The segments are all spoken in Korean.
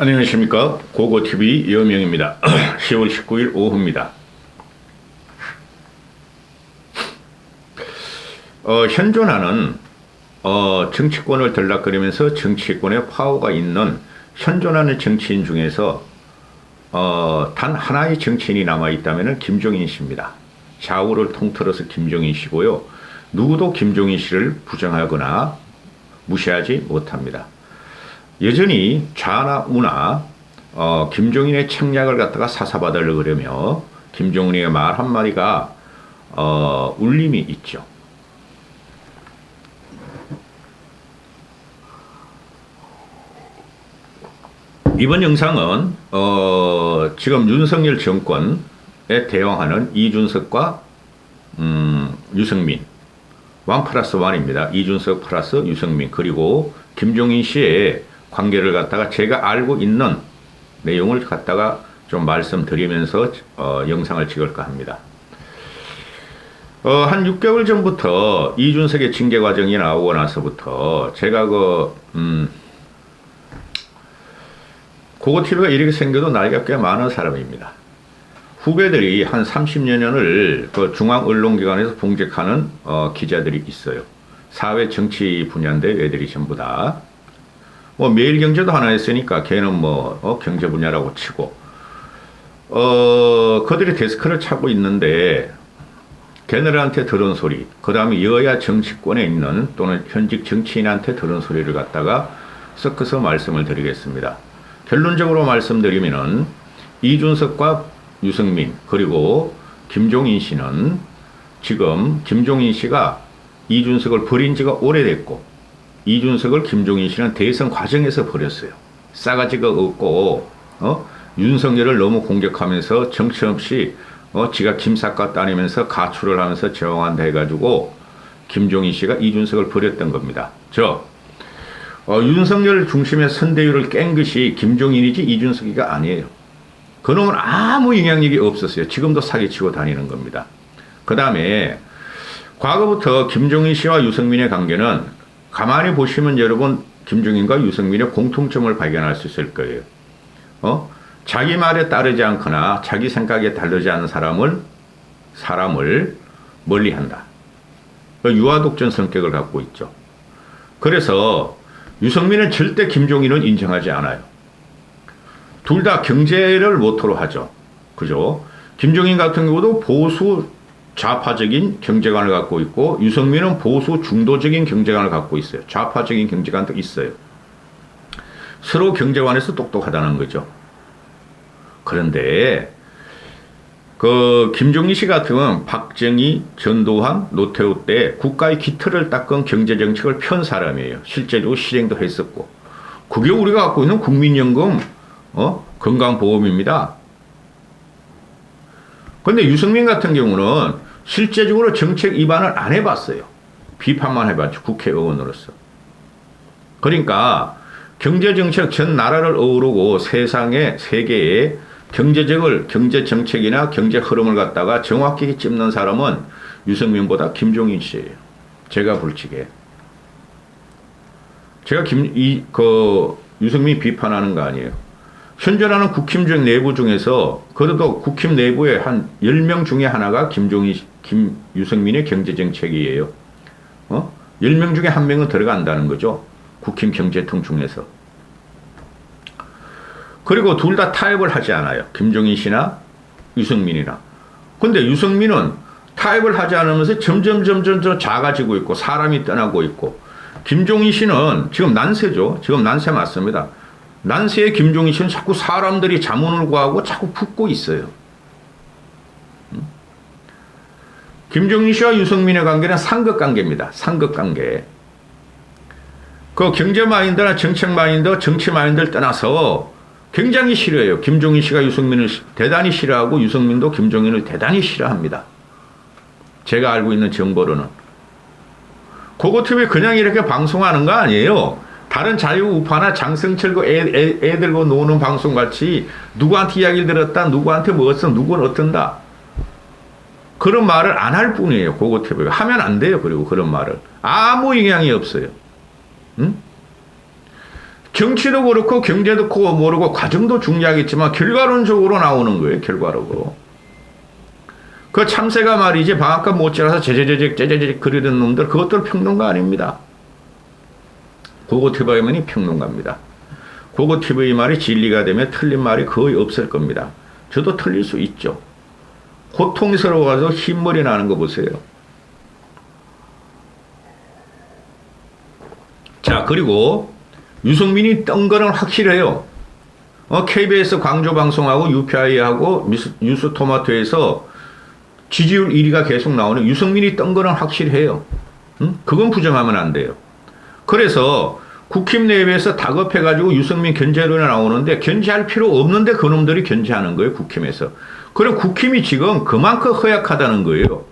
안녕하십니까. 고고TV 여명입니다. 10월 19일 오후입니다. 현존하는 정치권을 들락거리면서 정치권에 파워가 있는 현존하는 정치인 중에서 단 하나의 정치인이 남아있다면 김종인 씨입니다. 좌우를 통틀어서 김종인 씨고요. 누구도 김종인 씨를 부정하거나 무시하지 못합니다. 여전히 좌나 우나 김종인의 책략을 갖다가 사사받으려고 그러며 김종인의 말 한마디가 울림이 있죠. 이번 영상은 지금 윤석열 정권에 대항하는 이준석과 유승민 왕 플러스 원입니다. 이준석 플러스 유승민 그리고 김종인 씨의 관계를 갖다가 제가 알고 있는 내용을 갖다가 좀 말씀드리면서 영상을 찍을까 합니다. 한 6개월 전부터 이준석의 징계 과정이 나오고 나서부터 제가 고고TV가 이렇게 생겨도 나이가 꽤 많은 사람입니다. 후배들이 한 30여 년을 그 중앙언론기관에서 봉직하는 기자들이 있어요. 사회 정치 분야인데 애들이 전부 다 매일경제도 하나 했으니까 걔는 경제 분야라고 치고 그들이 데스크를 차고 있는데 걔네들한테 들은 소리, 그 다음에 여야 정치권에 있는 또는 현직 정치인한테 들은 소리를 갖다가 섞어서 말씀을 드리겠습니다. 결론적으로 말씀드리면은 이준석과 유승민 그리고 김종인 씨는 지금 김종인 씨가 이준석을 버린 지가 오래됐고 이준석을 김종인 씨는 대선 과정에서 버렸어요. 싸가지가 없고 윤석열을 너무 공격하면서 정치 없이 지가 김삿갓 따내면서 가출을 하면서 저항한다 해가지고 김종인 씨가 이준석을 버렸던 겁니다. 윤석열 중심의 선대위를 깬 것이 김종인이지 이준석이가 아니에요. 그놈은 아무 영향력이 없었어요. 지금도 사기치고 다니는 겁니다. 그 다음에 과거부터 김종인 씨와 유승민의 관계는 가만히 보시면 여러분 김종인과 유승민의 공통점을 발견할 수 있을 거예요. 자기 말에 따르지 않거나 자기 생각에 다르지 않은 사람을 멀리한다. 유아독전 성격을 갖고 있죠. 그래서 유승민은 절대 김종인을 인정하지 않아요. 둘 다 경제를 모토로 하죠. 그죠? 김종인 같은 경우도 보수 좌파적인 경제관을 갖고 있고 유승민은 보수 중도적인 경제관을 갖고 있어요. 좌파적인 경제관도 있어요. 서로 경제관에서 똑똑하다는 거죠. 그런데 김종인 씨 같으면 박정희, 전두환, 노태우 때 국가의 기틀을 닦은 경제정책을 편 사람이에요. 실제로 실행도 했었고. 그게 우리가 갖고 있는 국민연금, 건강보험입니다. 그런데 유승민 같은 경우는 실제적으로 정책 입안을 안 해봤어요. 비판만 해봤죠. 국회의원으로서. 그러니까 경제정책 전 나라를 어우르고 세계에 경제 정책이나 경제 흐름을 갖다가 정확하게 찝는 사람은 유승민보다 김종인 씨예요. 제가 불치게. 제가 유승민 비판하는 거 아니에요. 현존하는 국힘 내부 중에서 그래도 국힘 내부에 한 10명 중에 하나가 유승민의 경제정책이에요. 10명 중에 한 명은 들어간다는 거죠. 국힘 경제통 중에서. 그리고 둘 다 타협을 하지 않아요. 김종인 씨나 유승민이나. 근데 유승민은 타협을 하지 않으면서 점점 작아지고 있고 사람이 떠나고 있고 김종인 씨는 지금 난세죠. 지금 난세 맞습니다. 난세의 김종인 씨는 자꾸 사람들이 자문을 구하고 자꾸 붙고 있어요. 김종인 씨와 유승민의 관계는 상극관계입니다. 상극관계. 그 경제 마인드나 정책 마인드, 정치 마인드를 떠나서 굉장히 싫어해요. 김종인 씨가 유승민을 대단히 싫어하고 유승민도 김종인을 대단히 싫어합니다. 제가 알고 있는 정보로는. 고고TV 그냥 이렇게 방송하는 거 아니에요. 다른 자유우파나 장성철 애들고 노는 방송같이 누구한테 이야기를 들었다, 누구한테 먹었어, 누구는 어떤다. 그런 말을 안 할 뿐이에요. 고고TV가. 하면 안 돼요. 그리고 그런 말을. 아무 영향이 없어요. 응? 정치도 그렇고 경제도 그거 모르고 과정도 중요하겠지만 결과론적으로 나오는 거예요. 결과론으로. 그 참새가 말이지 방앗간 못지라서 제제제제 그리던 놈들 그것들 평론가 아닙니다. 고고TV만이 평론가입니다. 고고TV 말이 진리가 되면 틀린 말이 거의 없을 겁니다. 저도 틀릴 수 있죠. 고통스러워서 흰머리 나는 거 보세요. 자, 그리고 유승민이 떤 거는 확실해요. KBS 광주방송하고 UPI하고 뉴스토마토에서 지지율 1위가 계속 나오는 유승민이 떤 거는 확실해요. 그건 부정하면 안 돼요. 그래서 국힘 내부에서 다급해가지고 유승민 견제론이 나오는데 견제할 필요 없는데 그놈들이 견제하는 거예요. 국힘에서. 그럼 국힘이 지금 그만큼 허약하다는 거예요.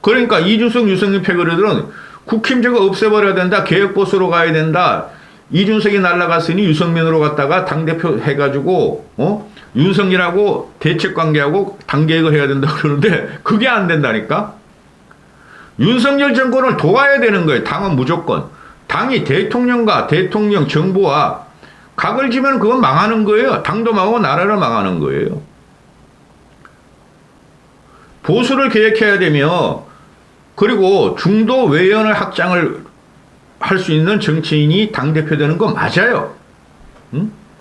그러니까 이준석 유승민 패거리들은 국힘 저거 없애버려야 된다. 개혁보수로 가야 된다. 이준석이 날아갔으니 유승민으로 갔다가 당대표 해가지고 윤석열하고 대책관계하고 당계획을 해야 된다 그러는데 그게 안 된다니까. 윤석열 정권을 도와야 되는 거예요. 당은 무조건. 당이 대통령과 대통령 정부와 각을 지면 그건 망하는 거예요. 당도 망하고 나라를 망하는 거예요. 보수를 계획해야 되며 그리고 중도 외연을 확장을 할 수 있는 정치인이 당대표 되는 거 맞아요.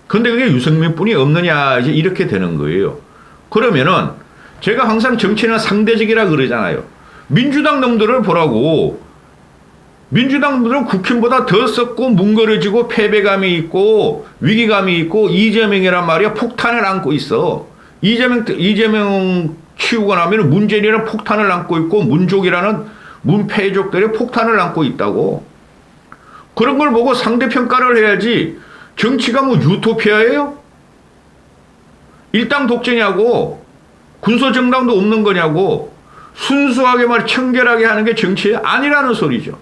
근데 그게 유승민 뿐이 없느냐 이제 이렇게 되는 거예요. 그러면은 제가 항상 정치는 상대적이라 그러잖아요. 민주당 놈들을 보라고. 민주당 놈들은 국힘보다 더 썩고 뭉거려지고 패배감이 있고 위기감이 있고 이재명이란 말이야 폭탄을 안고 있어. 이재명 치우고 나면 문재인이라는 폭탄을 안고 있고 문족이라는 문패족들이 폭탄을 안고 있다고. 그런 걸 보고 상대평가를 해야지. 정치가 뭐 유토피아예요? 일당 독재냐고. 군소정당도 없는 거냐고. 순수하게 말 청결하게 하는 게 정치 아니라는 소리죠.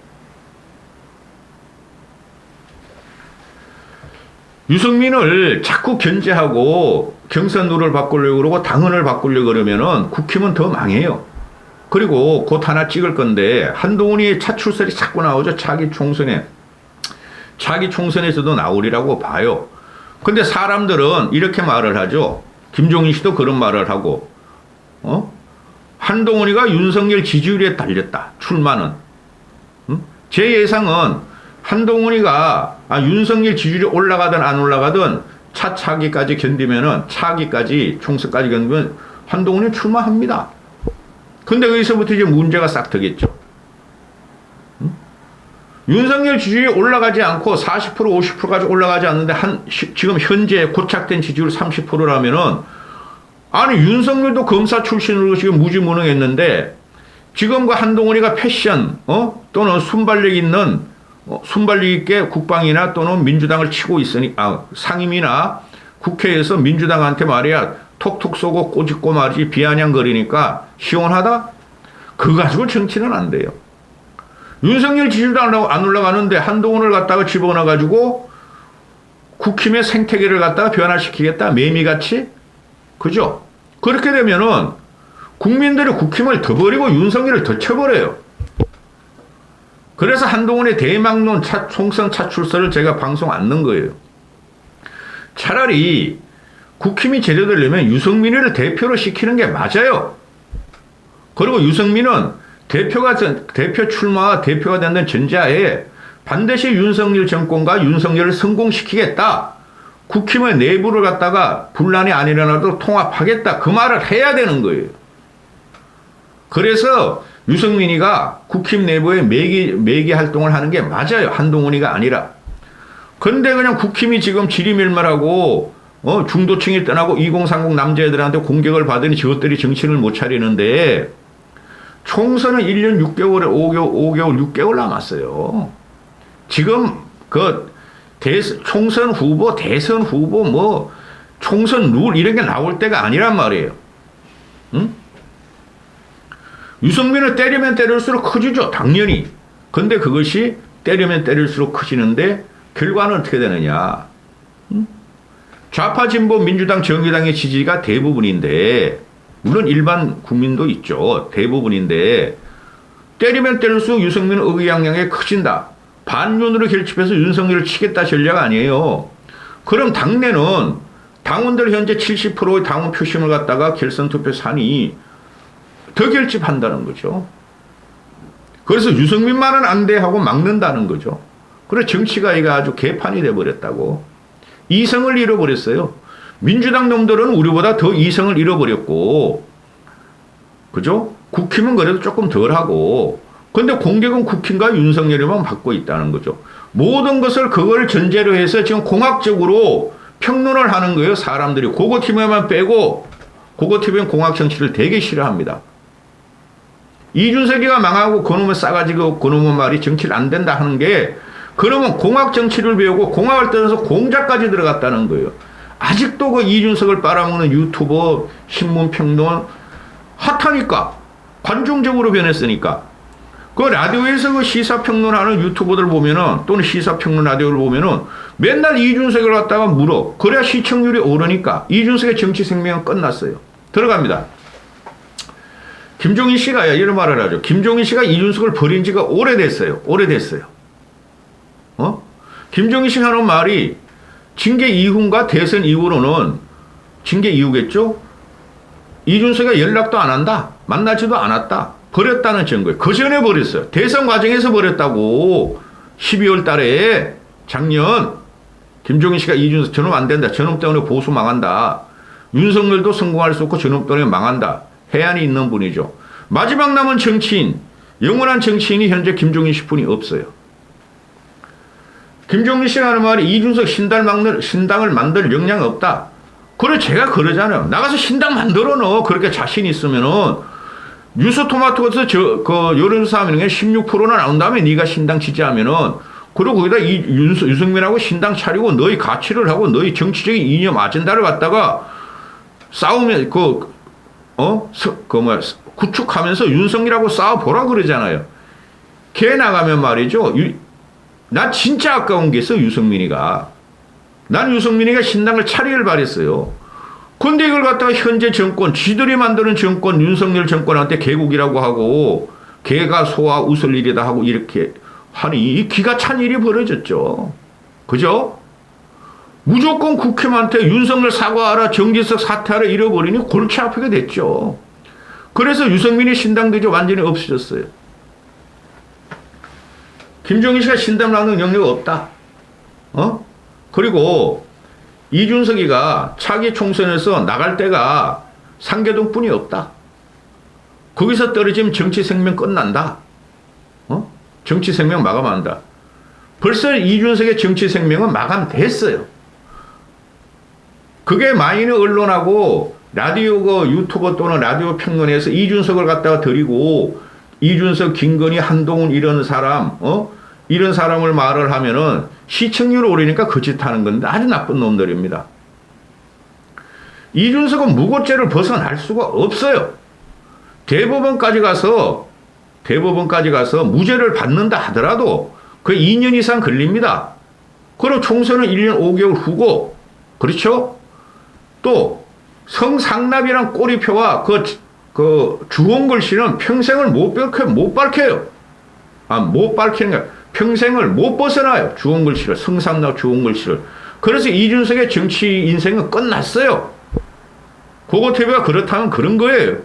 유승민을 자꾸 견제하고 경선 룰을 바꾸려고 그러고 당헌을 바꾸려고 그러면은 국힘은 더 망해요. 그리고 곧 하나 찍을 건데 한동훈이 차출설이 자꾸 나오죠. 차기 총선에서도 나오리라고 봐요. 근데 사람들은 이렇게 말을 하죠. 김종인 씨도 그런 말을 하고 한동훈이가 윤석열 지지율에 달렸다. 출마는. 제 예상은 한동훈이가 윤석열 지지율이 올라가든 안 올라가든 차기까지 견디면은 차기까지 총선까지 견디면 한동훈이 출마합니다. 근데 거기서부터 이제 문제가 싹 터겠죠. 윤석열 지지율이 올라가지 않고 40% 50%까지 올라가지 않는데 지금 현재 고착된 지지율 30%라면은 아니 윤석열도 검사 출신으로 지금 무지무능했는데 지금과 한동훈이가 패션 또는 순발력 있게 국방이나 또는 민주당을 치고 있으니 상임이나 국회에서 민주당한테 말이야 톡톡 쏘고 꼬집고 말이지 비아냥거리니까 시원하다? 그거 가지고 정치는 안 돼요. 윤석열 지지율도 안 올라가는데 한동훈을 갖다가 집어넣어가지고 국힘의 생태계를 갖다가 변화시키겠다. 매미같이. 그죠? 그렇게 되면은 국민들이 국힘을 더 버리고 윤석열을 더 쳐버려요. 그래서 한동훈의 대망론 총선 차출설을 제가 방송 안 넣은 거예요. 차라리 국힘이 제대로 되려면 유승민을 대표로 시키는 게 맞아요. 그리고 유승민은 대표 출마와 대표가 된다는 전제하에 반드시 윤석열 정권과 윤석열을 성공시키겠다. 국힘의 내부를 갖다가 분란이 안 일어나도록 통합하겠다. 그 말을 해야 되는 거예요. 그래서 유승민이가 국힘 내부에 매기 활동을 하는 게 맞아요. 한동훈이가 아니라. 그런데 그냥 국힘이 지금 지리멸멸하고 중도층이 떠나고 2030 남자애들한테 공격을 받으니 저것들이 정신을 못 차리는데 총선은 1년 6개월에 5개월 6개월 남았어요. 지금 총선 후보, 대선 후보, 총선 룰 이런 게 나올 때가 아니란 말이에요. 응? 유승민을 때리면 때릴수록 커지죠. 당연히. 근데 그것이 때리면 때릴수록 커지는데 결과는 어떻게 되느냐. 응? 좌파 진보 민주당 정의당의 지지가 대부분인데 물론 일반 국민도 있죠. 대부분인데 때리면 때릴수록 유승민은 의기양양에 커진다. 반윤으로 결집해서 윤석열을 치겠다 전략 아니에요. 그럼 당내는 당원들 현재 70%의 당원 표심을 갖다가 결선 투표 산이 더 결집한다는 거죠. 그래서 유승민만은 안 돼 하고 막는다는 거죠. 그래서 정치가 이거 아주 개판이 돼버렸다고. 이성을 잃어버렸어요. 민주당 놈들은 우리보다 더 이성을 잃어버렸고, 그죠? 국힘은 그래도 조금 덜하고, 근데 공격은 국힘과 윤석열이만 받고 있다는 거죠. 모든 것을 그걸 전제로 해서 지금 공학적으로 평론을 하는 거예요. 사람들이. 그거 팀에만 빼고, 그거 팀은 공학 정치를 되게 싫어합니다. 이준석이가 망하고 그놈의 싸가지고 그놈의 말이 정치를 안 된다 하는 게, 그러면 공학 정치를 배우고 공학을 떠나서 공작까지 들어갔다는 거예요. 아직도 그 이준석을 빨아먹는 유튜버, 신문평론 핫하니까, 관중적으로 변했으니까. 그 라디오에서 그 시사평론하는 유튜버들 보면은, 또는 시사평론 라디오를 보면은 맨날 이준석을 갖다가 물어. 그래야 시청률이 오르니까. 이준석의 정치 생명은 끝났어요. 들어갑니다. 김종인 씨가 이런 말을 하죠. 김종인 씨가 이준석을 버린 지가 오래됐어요. 오래됐어요. 김종인 씨가 하는 말이 징계 이후인가 대선 이후로는, 징계 이후겠죠? 이준석이 연락도 안 한다. 만나지도 않았다. 버렸다는 증거예요. 그 전에 버렸어요. 대선 과정에서 버렸다고. 12월 달에 작년 김종인 씨가 이준석 저놈 안 된다. 저놈 때문에 보수 망한다. 윤석열도 성공할 수 없고 저놈 때문에 망한다. 해안이 있는 분이죠. 마지막 남은 정치인, 영원한 정치인이 현재 김종인 씨뿐이 없어요. 김종인 씨가 하는 말이 이준석 신당을 만들 역량이 없다. 그래 제가 그러잖아요. 나가서 신당 만들어 넣어. 그렇게 자신 있으면은 뉴스토마토에서 여론조사 하면 16%나 나온 다음에 네가 신당 지지하면은, 그리고 거기다 유승민하고 신당 차리고 너희 가치를 하고 너희 정치적인 이념 아젠다를 갖다가 싸우면 구축하면서 윤석열하고 싸워보라 그러잖아요. 걔 나가면 말이죠. 나 진짜 아까운 게 있어, 유승민이가. 난 유승민이가 신당을 차리길 바랬어요. 근데 이걸 갖다가 현재 정권, 쥐들이 만드는 정권, 윤석열 정권한테 개국이라고 하고, 개가 소와 웃을 일이다 하고 이렇게 하니, 이 기가 찬 일이 벌어졌죠. 그죠? 무조건 국힘한테 윤석열 사과하라, 정진석 사퇴하라 잃어버리니 골치 아프게 됐죠. 그래서 유승민이 신당대지 완전히 없어졌어요. 김종인 씨가 신당 나오는 영역이 없다. 그리고 이준석이가 차기 총선에서 나갈 때가 상계동뿐이 없다. 거기서 떨어지면 정치 생명 끝난다. 정치 생명 마감한다. 벌써 이준석의 정치 생명은 마감됐어요. 그게 마이너 언론하고 라디오 유튜버 또는 라디오 평론에서 이준석을 갖다가 드리고 이준석, 김건희, 한동훈 이런 사람, 이런 사람을 말을 하면은 시청률 오르니까 거짓하는 건데 아주 나쁜 놈들입니다. 이준석은 무고죄를 벗어날 수가 없어요. 대법원까지 가서 무죄를 받는다 하더라도 그 2년 이상 걸립니다. 그럼 총선은 1년 5개월 후고, 그렇죠? 또 성상납이란 꼬리표와 그 주홍 글씨는 평생을 못 밝혀요. 못 밝히는 거야. 평생을 못 벗어나요. 주홍 글씨를, 성상납 주홍 글씨를. 그래서 이준석의 정치 인생은 끝났어요. 고고TV가 그렇다면 그런 거예요.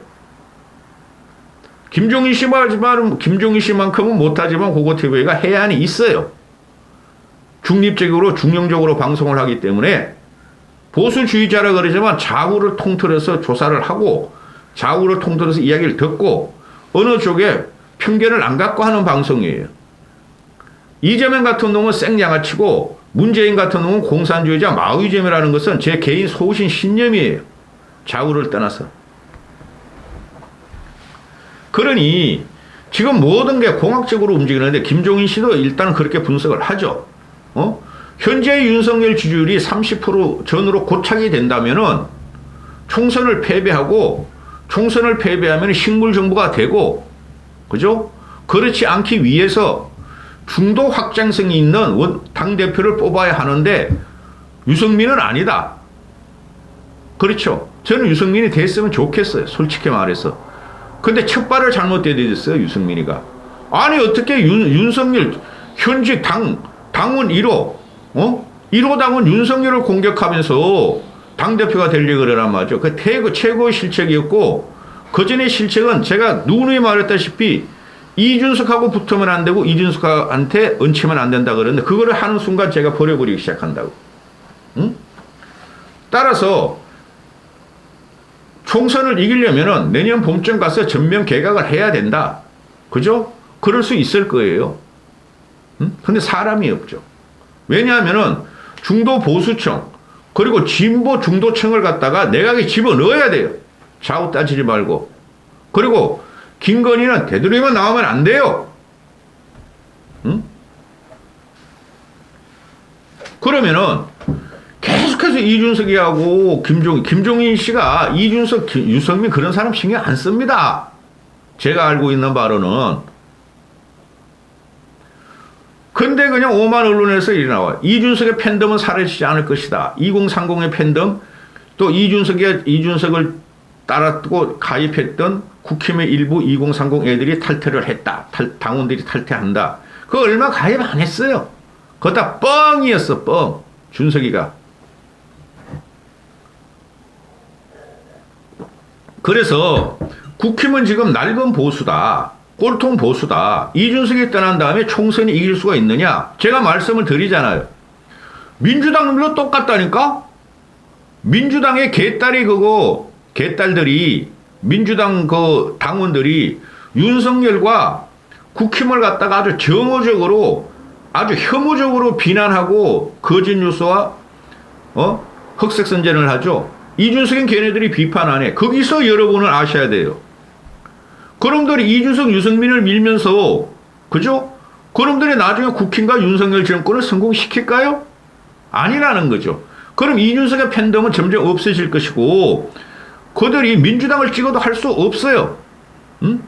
김종인 씨만큼은 못하지만 고고TV가 해안이 있어요. 중립적으로, 중용적으로 방송을 하기 때문에 보수주의자라 그러지만 좌우를 통틀어서 조사를 하고 좌우를 통틀어서 이야기를 듣고 어느 쪽에 편견을 안 갖고 하는 방송이에요. 이재명 같은 놈은 생양아치고 문재인 같은 놈은 공산주의자 마오이즘이라는 것은 제 개인 소신 신념이에요. 좌우를 떠나서. 그러니 지금 모든 게 공학적으로 움직이는데 김종인 씨도 일단 그렇게 분석을 하죠. 현재 윤석열 지지율이 30% 전으로 고착이 된다면은 총선을 패배하면 식물 정부가 되고, 그죠? 그렇지 않기 위해서 중도 확장성이 있는 당대표를 뽑아야 하는데 유승민은 아니다. 그렇죠? 저는 유승민이 됐으면 좋겠어요. 솔직히 말해서. 근데 첫 발을 잘못 내딛었어요. 유승민이가. 아니 어떻게 윤석열 현직 당원 1호, 1호 당원 윤석열을 공격하면서 당대표가 되려고 그러란 말이죠. 그 최고의 실책이었고, 그 전에 실책은 제가 누누이 말했다시피 이준석하고 붙으면 안 되고 이준석한테 얹히면 안 된다 그러는데 그거를 하는 순간 제가 버려버리기 시작한다고. 응? 따라서 총선을 이기려면은 내년 봄쯤 가서 전면 개각을 해야 된다. 그죠? 그럴 수 있을 거예요. 응? 근데 사람이 없죠. 왜냐하면은 중도 보수층 그리고 진보 중도층을 갖다가 내각에 집어넣어야 돼요. 좌우 따지지 말고. 그리고 김건희는 되도록이면 나오면 안 돼요. 응? 그러면은 계속해서 이준석이하고 김종인 씨가 이준석, 유승민 그런 사람 신경 안 씁니다. 제가 알고 있는 바로는. 근데 그냥 오만 언론에서 일이 나와요. 이준석의 팬덤은 사라지지 않을 것이다. 2030의 팬덤, 또 이준석을 따랐고 가입했던 국힘의 일부 2030 애들이 탈퇴를 했다. 당원들이 탈퇴한다. 그거 얼마 가입 안 했어요. 그거 다 뻥이었어, 뻥. 준석이가. 그래서 국힘은 지금 낡은 보수다. 꼴통 보수다. 이준석이 떠난 다음에 총선이 이길 수가 있느냐? 제가 말씀을 드리잖아요. 민주당도 똑같다니까? 민주당의 개딸들이, 민주당 그 당원들이 윤석열과 국힘을 갖다가 아주 정오적으로, 아주 혐오적으로 비난하고 거짓 뉴스와, 흑색선전을 하죠. 이준석은 걔네들이 비판 안 해. 거기서 여러분은 아셔야 돼요. 그놈들이 이준석, 유승민을 밀면서, 그죠? 그놈들이 나중에 국힘과 윤석열 정권을 성공시킬까요? 아니라는 거죠. 그럼 이준석의 팬덤은 점점 없어질 것이고, 그들이 민주당을 찍어도 할 수 없어요. 응?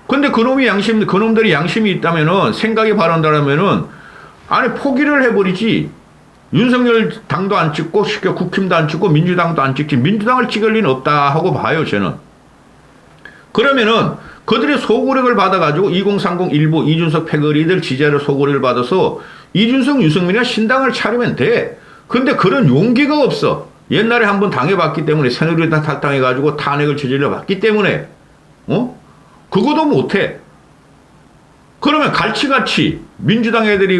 근데 그놈들이 양심이 있다면은, 생각이 바란다면은, 아니, 포기를 해버리지. 윤석열 당도 안 찍고, 쉽게 국힘도 안 찍고, 민주당도 안 찍지. 민주당을 찍을 리는 없다 하고 봐요, 저는. 그러면은 그들의 소구력을 받아가지고 2030 일부 이준석 패거리들 지지자를 소구력을 받아서 이준석, 유승민이나 신당을 차리면 돼. 근데 그런 용기가 없어. 옛날에 한번 당해봤기 때문에 새누리당 탈당해가지고 탄핵을 저질러 봤기 때문에 그것도 못해. 그러면 갈치같이 민주당 애들이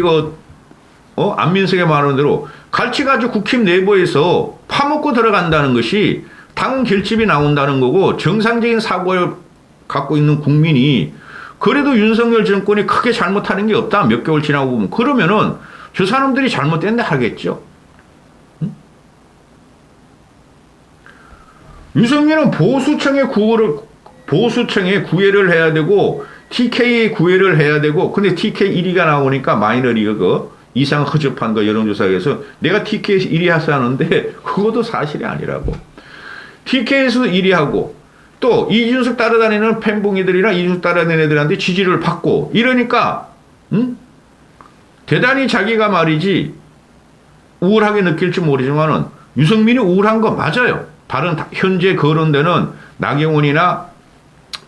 안민석에 말하는 대로 갈치같이 국힘 내부에서 파먹고 들어간다는 것이 당원 결집이 나온다는 거고 정상적인 사고를 갖고 있는 국민이 그래도 윤석열 정권이 크게 잘못하는 게 없다. 몇 개월 지나고 보면. 그러면은 저 사람들이 잘못된다 하겠죠. 응? 유승민은 보수청에 구애를 해야 되고 TK에 구애를 해야 되고 근데 TK 1위가 나오니까 마이너리그 이상 허접한 거 여론조사에서 내가 TK에서 1위 하사하는데 그것도 사실이 아니라고. TK에서 1위 하고 또 이준석 따라다니는 팬붕이들이나 이준석 따라다니는 애들한테 지지를 받고 이러니까 대단히 자기가 말이지 우울하게 느낄지 모르지만은 유승민이 우울한 거 맞아요. 다른 현재 거론되는 나경원이나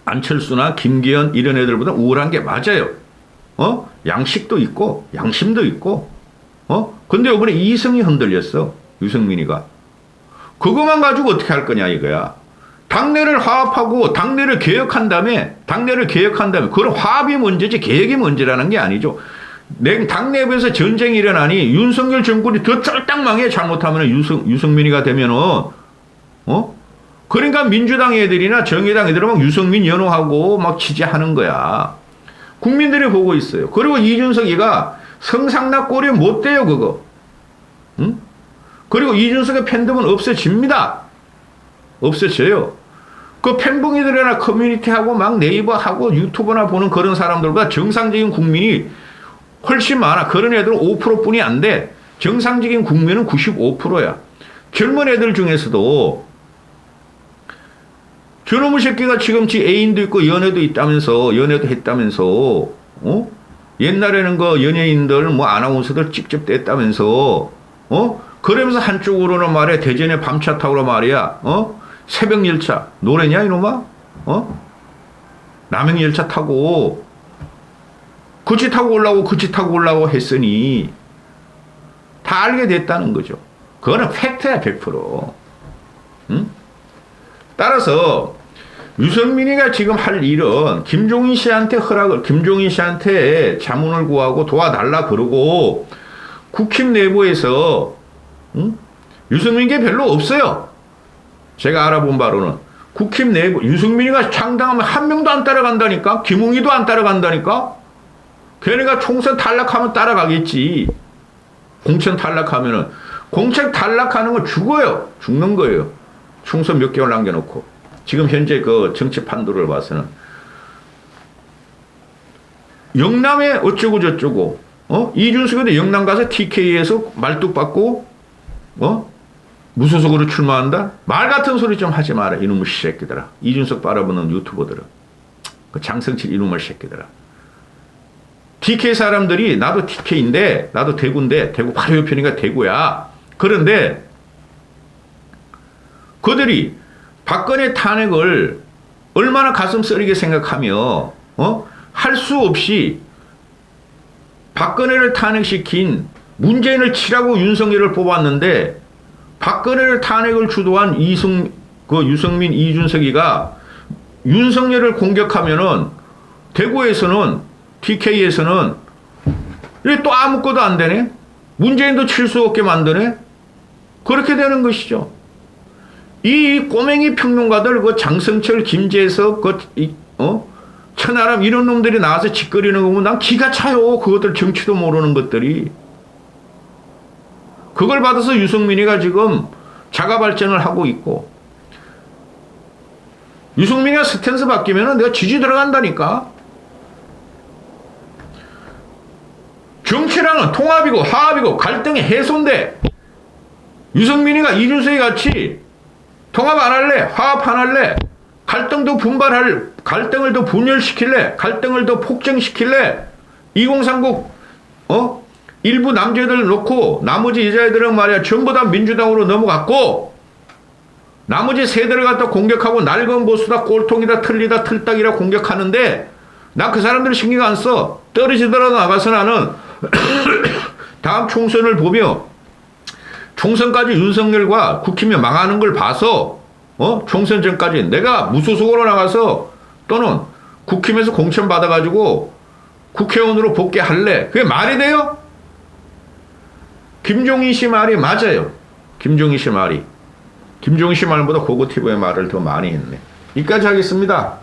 안철수나 김기현 이런 애들보다 우울한 게 맞아요. 양식도 있고 양심도 있고 근데 이번에 이성이 흔들렸어. 유승민이가. 그것만 가지고 어떻게 할 거냐 이거야. 당내를 화합하고 당내를 개혁한 다음에 그런 화합이 문제지 개혁이 문제라는 게 아니죠. 당내부에서 전쟁이 일어나니 윤석열 정권이 더 쫄딱 망해. 잘못하면 유승민이가 되면은 그러니까 민주당 애들이나 정의당 애들은 막 유승민 연호하고 막 지지하는 거야. 국민들이 보고 있어요. 그리고 이준석이가 성상납 꼴이 못 돼요 그거. 응? 그리고 이준석의 팬덤은 없어집니다. 없어져요. 그 팬붕이들이나 커뮤니티하고 막 네이버하고 유튜브나 보는 그런 사람들보다 정상적인 국민이 훨씬 많아. 그런 애들은 5%뿐이 안 돼. 정상적인 국민은 95%야. 젊은 애들 중에서도 저놈의 새끼가 지금 지 애인도 있고 연애도 했다면서 옛날에는 그 연예인들 뭐 아나운서들 직접 뗐다면서 그러면서 한쪽으로는 말해 대전에 밤차 타고 말이야 새벽 열차 노래냐 이놈아 남행 열차 타고 그 짓 하고 올라오고 그 짓 하고 올라오고 했으니 다 알게 됐다는 거죠. 그거는 팩트야, 100%. 응? 따라서 유승민이가 지금 할 일은 김종인 씨한테 김종인 씨한테 자문을 구하고 도와달라 그러고 국힘 내부에서 유승민 게 별로 없어요. 제가 알아본 바로는 국힘 내부 유승민이가 창당하면 한 명도 안 따라간다니까. 김웅이도 안 따라간다니까. 걔네가 총선 탈락하면 따라가겠지. 공천 탈락하면은 공천 탈락하는 건 죽어요. 죽는 거예요. 총선 몇 개월 남겨놓고. 지금 현재 그 정치 판도를 봐서는 영남에 어쩌고 저쩌고 이준석도 영남 가서 TK에서 말뚝 받고 무소속으로 출마한다? 말 같은 소리 좀 하지 마라. 이놈의 새끼들아. 이준석 바라보는 유튜버들은. 그 장성칠 이놈의 새끼들아. TK 사람들이 나도 TK인데 나도 대구인데 대구 바로 옆이니까 대구야. 그런데 그들이 박근혜 탄핵을 얼마나 가슴 쓰리게 생각하며 할 수 없이 박근혜를 탄핵시킨 문재인을 치라고 윤석열을 뽑았는데 박근혜를 탄핵을 주도한 유승민 이준석이가 윤석열을 공격하면은 대구에서는 TK에서는 또 아무것도 안 되네. 문재인도 칠 수 없게 만드네. 그렇게 되는 것이죠. 이 꼬맹이 평론가들, 그 장성철, 김재석, 천하람 이런 놈들이 나와서 짓거리는 거 보면 난 기가 차요. 그것들 정치도 모르는 것들이. 그걸 받아서 유승민이가 지금 자가 발전을 하고 있고. 유승민이가 스탠스 바뀌면은 내가 지지 들어간다니까. 정치랑은 통합이고 화합이고 갈등의 해소인데 유승민이가 이준석이 같이 통합 안 할래? 화합 안 할래? 갈등을 더 분열시킬래? 갈등을 더 폭정시킬래? 2030, 일부 남자애들 놓고 나머지 여자애들은 말이야, 전부 다 민주당으로 넘어갔고, 나머지 세대를 갖다 공격하고 낡은 보수다, 꼴통이다, 틀리다, 틀딱이라 공격하는데, 나 그 사람들 신경 안 써. 떨어지더라도 나가서 나는 다음 총선을 보며 총선까지 윤석열과 국힘이 망하는 걸 봐서 총선 전까지 내가 무소속으로 나가서 또는 국힘에서 공천 받아가지고 국회의원으로 복귀할래. 그게 말이 돼요? 김종인 씨 말이 맞아요. 김종인 씨 말이. 김종인 씨 말보다 고고티브의 말을 더 많이 했네. 여기까지 하겠습니다.